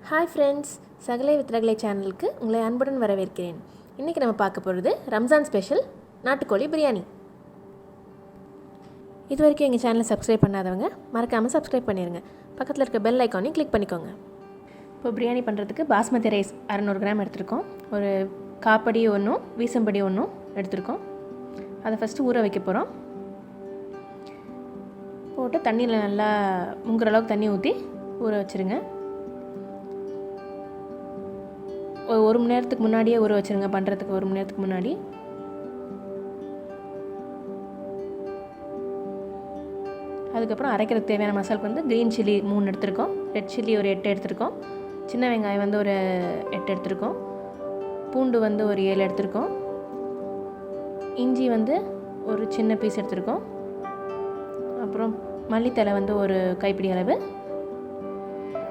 Hi friends, சகலை with ரகலை சேனலுக்கு உங்களை அன்புடன் வரவேற்கிறேன். இன்றைக்கி நம்ம பார்க்க போகிறது ரம்ஜான் ஸ்பெஷல் நாட்டுக்கோழி பிரியாணி. இது வரைக்கும் எங்கள் சேனலை சப்ஸ்கிரைப் பண்ணாதவங்க மறக்காமல் சப்ஸ்கிரைப் பண்ணிடுங்க. பக்கத்தில் இருக்க பெல் ஐக்கானையும் கிளிக் பண்ணிக்கோங்க. இப்போ பிரியாணி பண்ணுறதுக்கு பாஸ்மதி ரைஸ் 600 கிராம் எடுத்துருக்கோம். ஒரு காப்படி ஒன்றும் வீசம்படி ஒன்றும் எடுத்துருக்கோம். அதை ஃபஸ்ட்டு ஊற வைக்க போகிறோம். போட்டு தண்ணியில் நல்லா முங்குற அளவுக்கு தண்ணி ஊற்றி ஊற வச்சுருங்க. ஒரு மணி நேரத்துக்கு முன்னாடியே ஊற வச்சுருங்க. பண்ணுறதுக்கு 1 மணி நேரத்துக்கு முன்னாடி. அதுக்கப்புறம் அரைக்கிறதுக்கு தேவையான மசாலுக்கு வந்து க்ரீன் சில்லி 3 எடுத்துருக்கோம். ரெட் சில்லி ஒரு 8 எடுத்துருக்கோம். சின்ன வெங்காயம் வந்து ஒரு 8 எடுத்துருக்கோம். பூண்டு வந்து ஒரு 7 எடுத்துருக்கோம். இஞ்சி வந்து ஒரு சின்ன பீஸ் எடுத்துருக்கோம். அப்புறம் மல்லித்தலை வந்து ஒரு கைப்பிடி அளவு,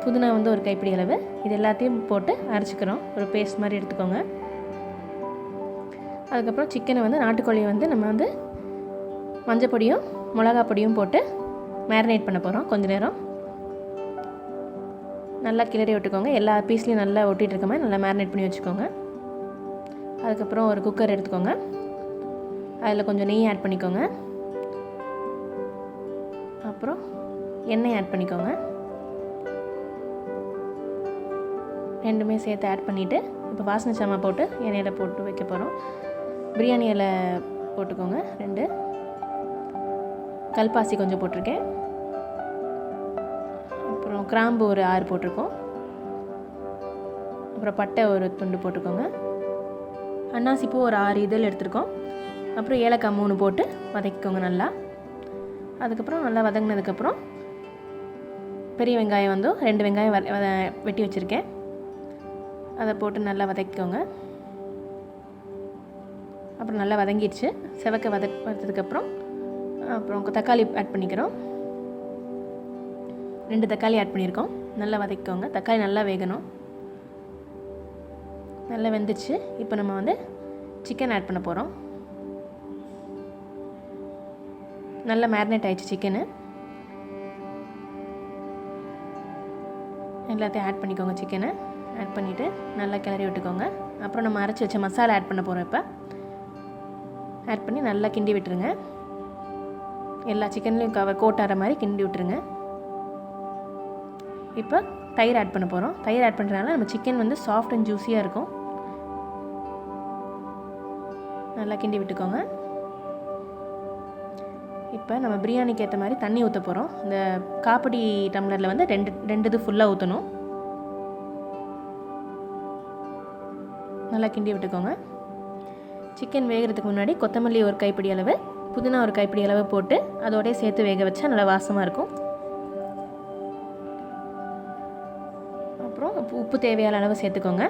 புதினா வந்து ஒரு கைப்பிடி அளவு. இது எல்லாத்தையும் போட்டு அரைச்சிக்கிறோம். ஒரு பேஸ்ட் மாதிரி எடுத்துக்கோங்க. அதுக்கப்புறம் சிக்கனை வந்து நாட்டுக்கோழியை வந்து நம்ம வந்து மஞ்சள் பொடியும் மிளகா பொடியும் போட்டு மேரினேட் பண்ண போகிறோம். கொஞ்ச நேரம் நல்லா கிளறி விட்டுக்கோங்க. எல்லா பீஸ்லையும் நல்லா ஒட்டிகிட்டு இருக்க மாதிரி நல்லா மேரினேட் பண்ணி வச்சுக்கோங்க. அதுக்கப்புறம் ஒரு குக்கர் எடுத்துக்கோங்க. அதில் கொஞ்சம் நெய் ஆட் பண்ணிக்கோங்க. அப்புறம் எண்ணெய் ஆட் பண்ணிக்கோங்க. ரெண்டுமே சேர்த்து ஆட் பண்ணிவிட்டு இப்போ வாசனை சாமா போட்டு எண்ணெயில் போட்டு வைக்க போகிறோம். பிரியாணி இலை போட்டுக்கோங்க 2. கல்பாசி கொஞ்சம் போட்டிருக்கேன். அப்புறம் கிராம்பு ஒரு 6 போட்டிருக்கோம். அப்புறம் பட்டை ஒரு துண்டு போட்டுக்கோங்க. அன்னாசிப்பூ ஒரு 6 இதழ் எடுத்துருக்கோம். அப்புறம் ஏலக்காய் 3 போட்டு வதக்கிக்கோங்க நல்லா. அதுக்கப்புறம் நல்லா வதங்கினதுக்கப்புறம் பெரிய வெங்காயம் வந்து 2 வெங்காயம் வெட்டி வச்சுருக்கேன். அதை போட்டு நல்லா வதக்கிக்கோங்க. அப்புறம் நல்லா வதங்கிடுச்சு. செவக்க வதக்கிறதுக்கப்புறம் அப்புறம் தக்காளி ஆட் பண்ணிக்கிறோம். 2 தக்காளி ஆட் பண்ணியிருக்கோம். நல்லா வதக்கிக்கோங்க. தக்காளி நல்லா வேகணும். நல்லா வெந்துச்சு. இப்போ நம்ம வந்து சிக்கன் ஆட் பண்ண போகிறோம். நல்லா மேரினேட் ஆகிடுச்சு சிக்கனு. எல்லாத்தையும் ஆட் பண்ணிக்கோங்க. சிக்கனை ஆட் பண்ணிவிட்டு நல்லா கிளறி விட்டுக்கோங்க. அப்புறம் நம்ம அரைச்சி வச்ச மசாலா ஆட் பண்ண போகிறோம். இப்போ ஆட் பண்ணி நல்லா கிண்டி விட்டுருங்க. எல்லா சிக்கன்லேயும் கோட்டார மாதிரி கிண்டி விட்டுருங்க. இப்போ தயிர் ஆட் பண்ண போகிறோம். தயிர் ஆட் பண்ணுறதுனால நம்ம சிக்கன் வந்து சாஃப்ட் அண்ட் ஜூஸியாக இருக்கும். நல்லா கிண்டி விட்டுக்கோங்க. இப்போ நம்ம பிரியாணிக்கு ஏற்ற மாதிரி தண்ணி ஊற்ற போகிறோம். இந்த காப்படி டம்ளரில் வந்து 2 இது ஃபுல்லாக ஊற்றணும். நல்லா கிண்டி விட்டுக்கோங்க. சிக்கன் வேகிறதுக்கு முன்னாடி கொத்தமல்லி ஒரு கைப்பிடி அளவு, புதினா ஒரு கைப்பிடி அளவு போட்டு அதோடய சேர்த்து வேக வச்சா நல்லா வாசமாக இருக்கும். அப்புறம் உப்பு தேவையான அளவு சேர்த்துக்கோங்க.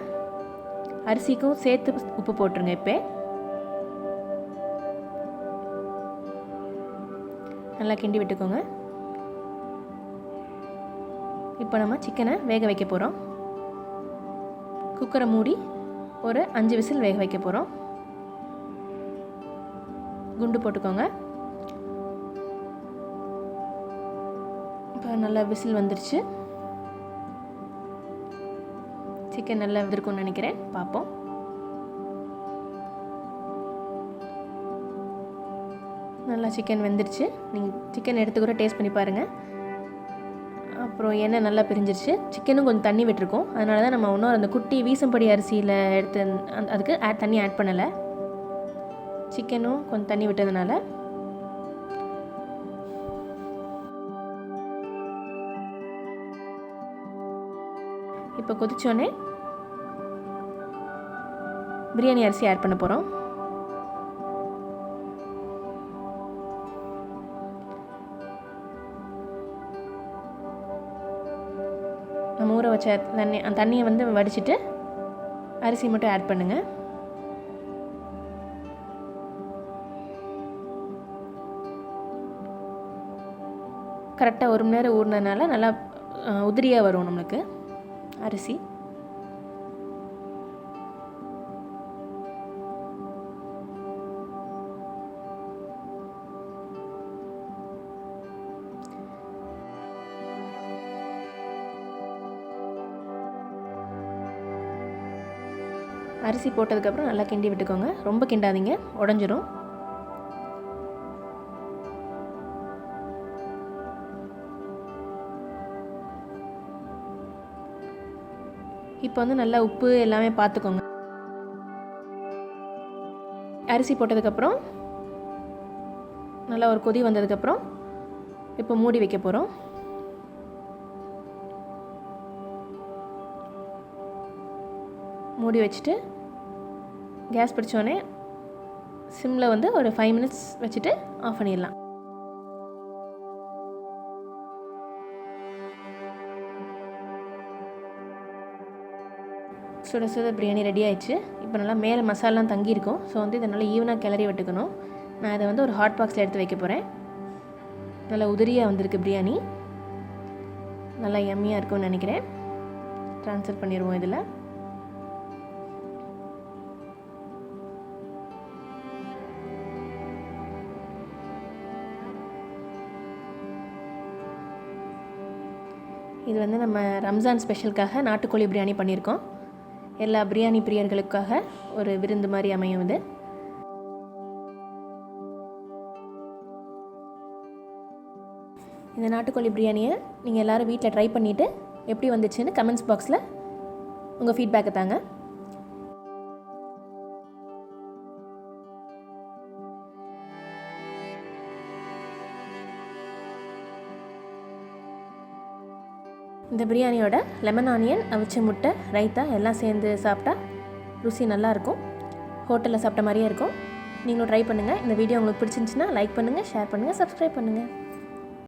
அரிசிக்கும் சேர்த்து உப்பு போட்டுருங்க. இப்போ நல்லா கிண்டி விட்டுக்கோங்க. இப்போ நம்ம சிக்கனை வேக வைக்க போகிறோம். குக்கரை மூடி ஒரு 5 விசில் வேக வைக்க போகிறோம். குண்டு போட்டுக்கோங்க. இப்போ நல்லா விசில் வந்துருச்சு. சிக்கன் நல்லா வெந்திருக்கும்னு நினைக்கிறேன். பார்ப்போம். நல்லா சிக்கன் வெந்துருச்சு. நீங்கள் சிக்கன் எடுத்து கூட டேஸ்ட் பண்ணி பாருங்கள். அப்புறம் எண்ணெய் நல்லா பிரிஞ்சிருச்சு. சிக்கனும் கொஞ்சம் தண்ணி விட்டுருக்கோம். அதனால தான் நம்ம இன்னும் அந்த குட்டி வீசம்படி அரிசியில் எடுத்து அதுக்கு தண்ணி ஆட் பண்ணலை. சிக்கனும் கொஞ்சம் தண்ணி விட்டதுனால இப்போ கொதிச்சோடனே பிரியாணி அரிசி ஆட் பண்ண போகிறோம். நம்ம ஊற வச்ச அந்த தண்ணியை வந்து வடிச்சிட்டு அரிசி மட்டும் ஆட் பண்ணுங்கள். கரெக்டாக 1 மணி நேரம் ஊறினதுனால நல்லா உதிரியாக வரும் நம்மளுக்கு அரிசி. அரிசி போட்டதுக்கப்புறம் நல்லா கிண்டி விட்டுக்கோங்க, ரொம்ப கிண்டாதீங்க, உடஞ்சிரும். இப்போ வந்து நல்லா உப்பு எல்லாமே பார்த்துக்கோங்க. அரிசி போட்டதுக்கப்புறம் நல்லா ஒரு கொதி வந்ததுக்கப்புறம் இப்போ மூடி வைக்க போகிறோம். மூடி வச்சுட்டு கேஸ் பிடிச்சோடனே சிம்மில் வந்து ஒரு 5 மினிட்ஸ் வச்சுட்டு ஆஃப் பண்ணிடலாம். சுட சுட பிரியாணி ரெடி ஆயிடுச்சு. இப்போ நல்லா மேலே மசாலாம் தங்கியிருக்கும். ஸோ வந்து இதை நல்லா ஈவனாக கிளறி விட்டுக்கணும். நான் இதை வந்து ஒரு ஹாட் பாக்ஸில் எடுத்து வைக்க போகிறேன். நல்லா உதிரியாக வந்திருக்கு பிரியாணி, நல்லா யம்மியாக இருக்கும்னு நினைக்கிறேன். ட்ரான்ஸ்ஃபர் பண்ணிடுவோம் இதில். இது வந்து நம்ம ரம்ஜான் ஸ்பெஷலுக்காக நாட்டுக்கோழி பிரியாணி பண்ணியிருக்கோம். எல்லா பிரியாணி பிரியர்களுக்காக ஒரு விருந்து மாதிரி அமையும் இது. இந்த நாட்டுக்கோழி பிரியாணியை நீங்கள் எல்லோரும் வீட்டில் ட்ரை பண்ணிவிட்டு எப்படி வந்துச்சுன்னு கமெண்ட்ஸ் பாக்ஸில் உங்கள் ஃபீட்பேக்கை தாங்க. இந்த பிரியாணியோட லெமன் ஆனியன், அவிச்ச முட்டை, ரைத்தா எல்லாம் சேர்ந்து சாப்பிட்டா ருசி நல்லாயிருக்கும். ஹோட்டலில் சாப்பிட்ட மாதிரியே இருக்கும். நீங்களும் ட்ரை பண்ணுங்கள். இந்த வீடியோ உங்களுக்கு பிடிச்சிருந்துச்சுன்னா லைக் பண்ணுங்கள், ஷேர் பண்ணுங்கள், சப்ஸ்கிரைப் பண்ணுங்கள்.